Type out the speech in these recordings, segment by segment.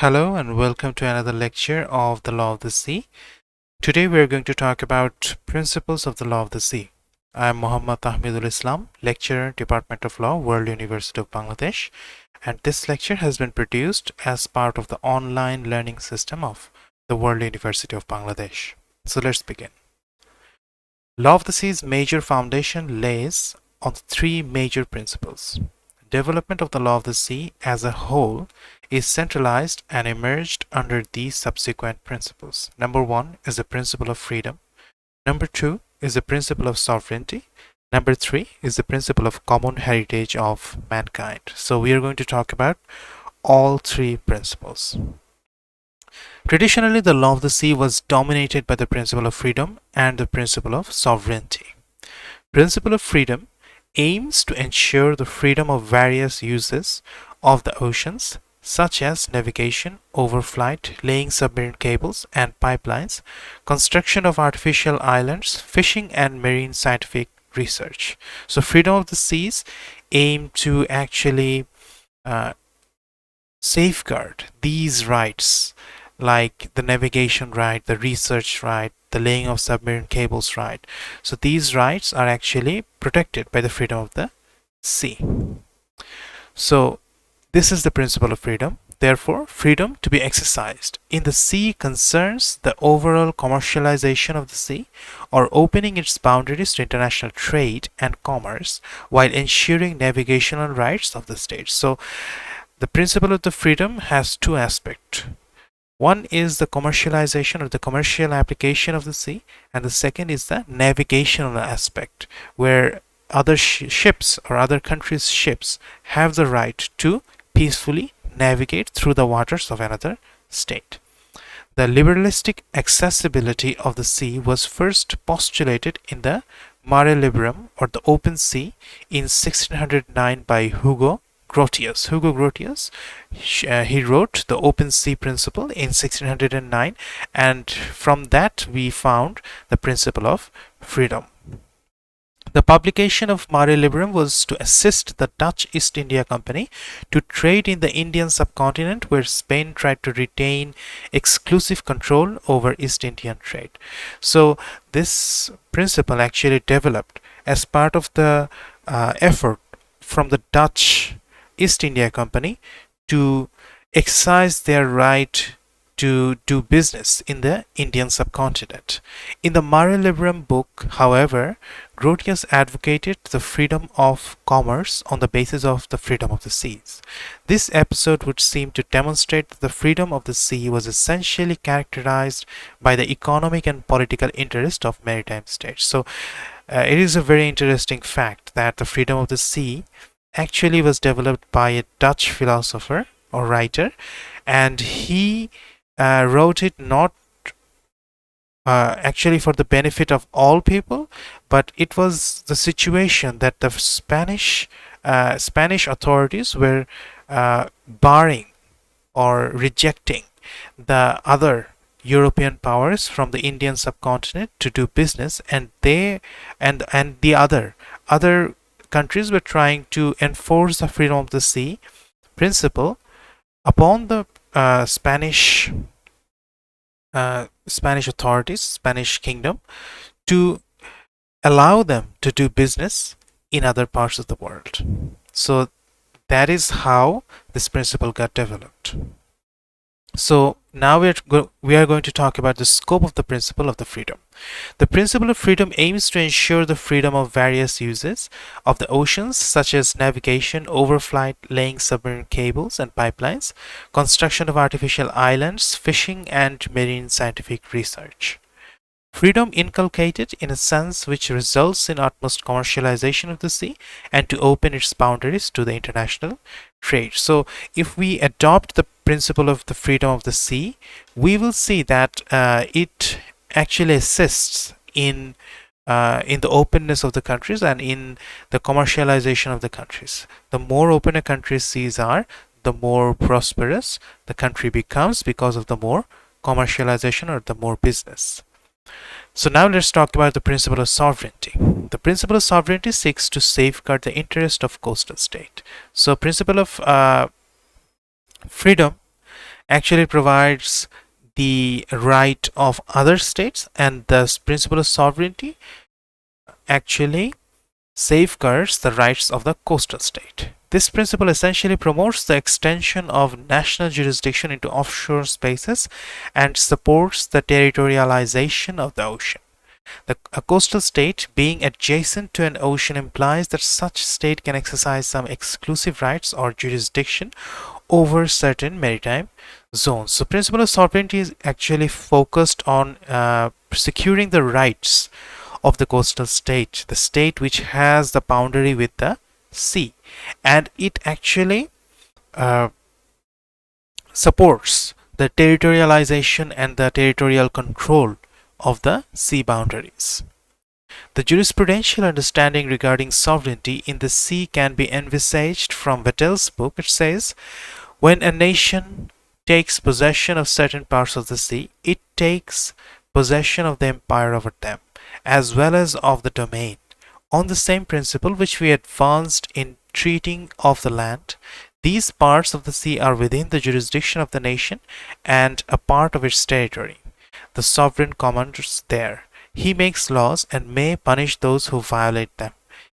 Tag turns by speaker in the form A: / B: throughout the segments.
A: Hello and welcome to another lecture of the Law of the Sea. Today we are going to talk about principles of the Law of the Sea. I am Muhammad Tahmidul Islam, lecturer, Department of Law, World University of Bangladesh, and this lecture has been produced as part of the online learning system of the World University of Bangladesh. So let's begin. Law of the Sea's major foundation lays on three major principles. Development of the law of the sea as a whole is centralized and emerged under these subsequent principles. Number one is the principle of freedom. Number two is the principle of sovereignty. Number three is the principle of common heritage of mankind. So we are going to talk about all three principles. Traditionally, the law of the sea was dominated by the principle of freedom and the principle of sovereignty. Principle of freedom aims to ensure the freedom of various uses of the oceans, such as navigation, overflight, laying submarine cables and pipelines, construction of artificial islands, fishing and marine scientific research. So freedom of the seas aim to actually safeguard these rights, like the navigation right, the research right, the laying of submarine cables right. So these rights are actually protected by the freedom of the sea. So this is the principle of freedom. Therefore, freedom to be exercised in the sea concerns the overall commercialization of the sea, or opening its boundaries to international trade and commerce while ensuring navigational rights of the states. So the principle of the freedom has two aspects. One is the commercialization or the commercial application of the sea, and the second is the navigational aspect, where other ships or other countries' ships have the right to peacefully navigate through the waters of another state. The liberalistic accessibility of the sea was first postulated in the Mare Liberum, or the open sea, in 1609 by Hugo Grotius. He wrote the open sea principle in 1609, and from that we found the principle of freedom. The publication of Mare Liberum was to assist the Dutch East India Company to trade in the Indian subcontinent, where Spain tried to retain exclusive control over East Indian trade. So this principle actually developed as part of the effort from the Dutch East India Company to exercise their right to do business in the Indian subcontinent. In the Mare Liberum book, however, Grotius advocated the freedom of commerce on the basis of the freedom of the seas. This episode would seem to demonstrate that the freedom of the sea was essentially characterized by the economic and political interest of maritime states. So it is a very interesting fact that the freedom of the sea actually was developed by a Dutch philosopher or writer, and he wrote it not actually for the benefit of all people, but it was the situation that the Spanish authorities were barring or rejecting the other European powers from the Indian subcontinent to do business, and they and the other countries were trying to enforce the freedom of the sea principle upon the Spanish authorities, Spanish kingdom, to allow them to do business in other parts of the world. So that is how this principle got developed. So now we are going to talk about the scope of the principle of the freedom. The principle of freedom aims to ensure the freedom of various uses of the oceans, such as navigation, overflight, laying submarine cables and pipelines, construction of artificial islands, fishing and marine scientific research. Freedom inculcated in a sense which results in utmost commercialization of the sea and to open its boundaries to the international trade. So if we adopt the principle of the freedom of the sea, we will see that it actually assists in the openness of the countries and in the commercialization of the countries. The more open a country's seas are, the more prosperous the country becomes because of the more commercialization or the more business. So now let's talk about the principle of sovereignty. The principle of sovereignty seeks to safeguard the interest of coastal state. So principle of freedom actually provides the right of other states, and the principle of sovereignty actually safeguards the rights of the coastal state. This principle essentially promotes the extension of national jurisdiction into offshore spaces and supports the territorialization of the ocean. A coastal state being adjacent to an ocean implies that such state can exercise some exclusive rights or jurisdiction over certain maritime zones. So, principle of sovereignty is actually focused on securing the rights of the coastal state, the state which has the boundary with the sea, and it actually uh, supports the territorialization and the territorial control of the sea boundaries. The jurisprudential understanding regarding sovereignty in the sea can be envisaged from Vattel's book. It says, when a nation takes possession of certain parts of the sea, it takes possession of the empire over them, as well as of the domain. On the same principle which we advanced in treating of the land, these parts of the sea are within the jurisdiction of the nation and a part of its territory. The sovereign commands there. He makes laws and may punish those who violate them.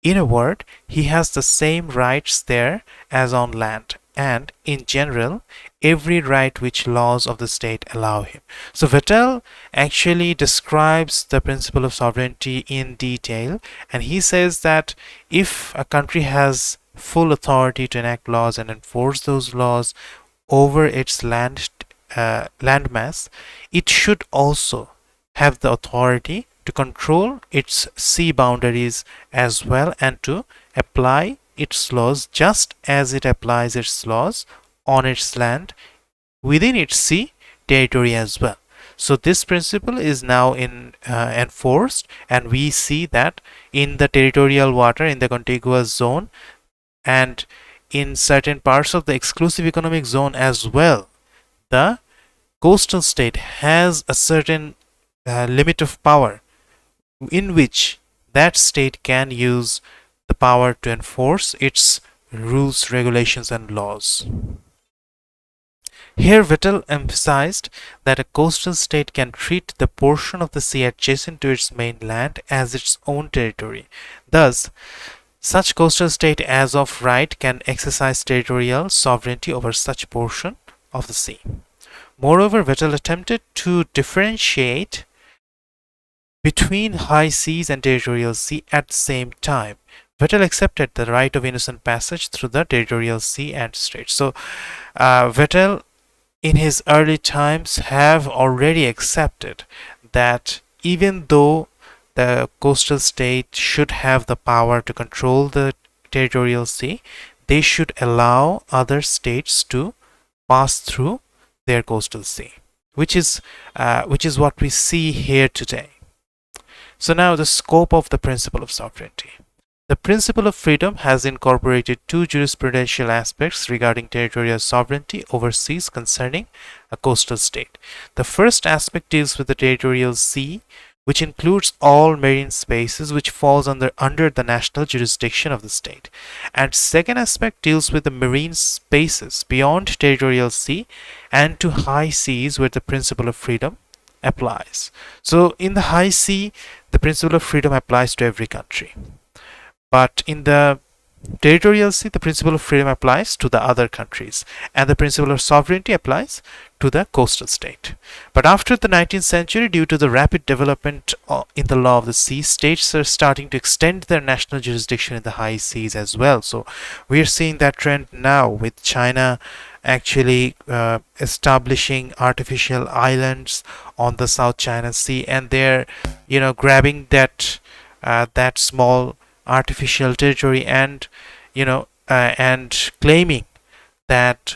A: In a word, he has the same rights there as on land, and, in general, every right which laws of the state allow him. So Vattel actually describes the principle of sovereignty in detail, and he says that if a country has full authority to enact laws and enforce those laws over its landmass, it should also have the authority to control its sea boundaries as well, and to apply its laws just as it applies its laws on its land within its sea territory as well. So this principle is now enforced, and we see that in the territorial water, in the contiguous zone, and in certain parts of the exclusive economic zone as well, the coastal state has a certain limit of power in which that state can use the power to enforce its rules, regulations, and laws. Here, Vattel emphasized that a coastal state can treat the portion of the sea adjacent to its mainland as its own territory. Thus, such coastal state as of right can exercise territorial sovereignty over such portion of the sea. Moreover, Vattel attempted to differentiate between high seas and territorial sea at the same time. Vattel accepted the right of innocent passage through the territorial sea and straits. So, Vattel in his early times have already accepted that even though the coastal state should have the power to control the territorial sea, they should allow other states to pass through their coastal sea, which is what we see here today. So now the scope of the principle of sovereignty. The principle of freedom has incorporated two jurisprudential aspects regarding territorial sovereignty over seas concerning a coastal state. The first aspect deals with the territorial sea, which includes all marine spaces which falls under the national jurisdiction of the state. And second aspect deals with the marine spaces beyond territorial sea and to high seas where the principle of freedom applies. So in the high sea, the principle of freedom applies to every country. But in the territorial sea, the principle of freedom applies to the other countries, and the principle of sovereignty applies to the coastal state. But after the 19th century, due to the rapid development in the law of the sea, states are starting to extend their national jurisdiction in the high seas as well. So we are seeing that trend now, with China actually establishing artificial islands on the South China Sea, and they're grabbing that small artificial territory and and claiming that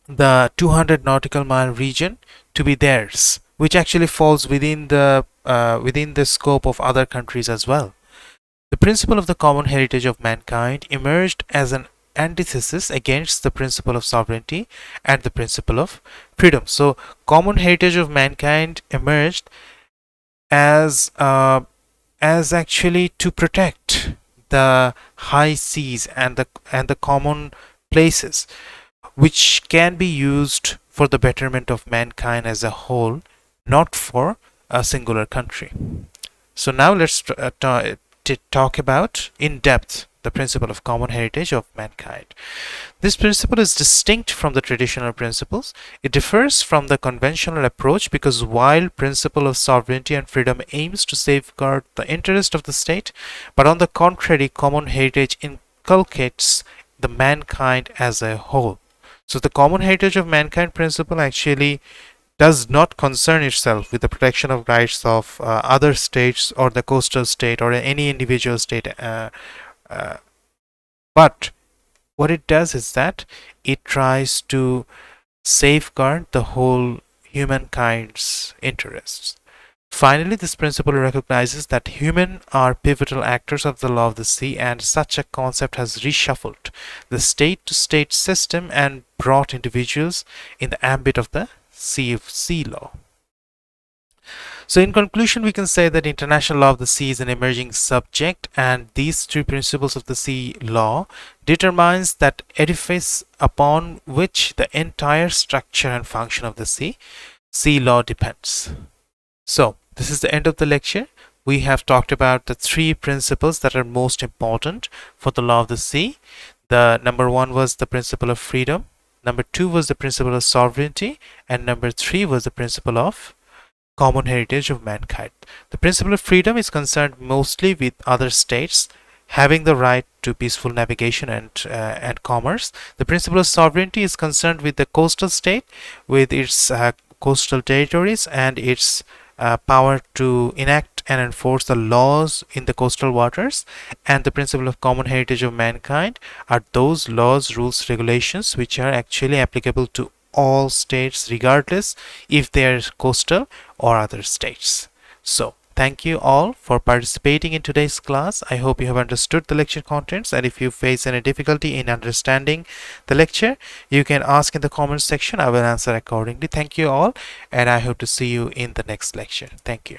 A: the 200 nautical mile region to be theirs, which actually falls within the scope of other countries as well. The principle of the common heritage of mankind emerged as an antithesis against the principle of sovereignty and the principle of freedom. So common heritage of mankind emerged as actually to protect the high seas and the common places, which can be used for the betterment of mankind as a whole, not for a singular country. So now let's talk about in depth the principle of common heritage of mankind. This principle is distinct from the traditional principles. It differs from the conventional approach because while principle of sovereignty and freedom aims to safeguard the interest of the state, but on the contrary, common heritage inculcates the mankind as a whole. So the common heritage of mankind principle actually does not concern itself with the protection of rights of other states or the coastal state or any individual state, but what it does is that it tries to safeguard the whole humankind's interests. Finally, this principle recognizes that humans are pivotal actors of the law of the sea, and such a concept has reshuffled the state-to-state system and brought individuals in the ambit of the sea law. So in conclusion, we can say that international law of the sea is an emerging subject, and these three principles of the sea law determines that edifice upon which the entire structure and function of the sea law depends. So this is the end of the lecture. We have talked about the three principles that are most important for the law of the sea. The number one was the principle of freedom, number two was the principle of sovereignty, and number three was the principle of common heritage of mankind. The principle of freedom is concerned mostly with other states having the right to peaceful navigation and commerce. The principle of sovereignty is concerned with the coastal state, with its coastal territories and its power to enact and enforce the laws in the coastal waters. And the principle of common heritage of mankind are those laws, rules, regulations which are actually applicable to all states regardless if they are coastal or other states. So thank you all for participating in today's class. I hope you have understood the lecture contents, and if you face any difficulty in understanding the lecture, you can ask in the comments section. I will answer accordingly. Thank you all, and I hope to see you in the next lecture. Thank you.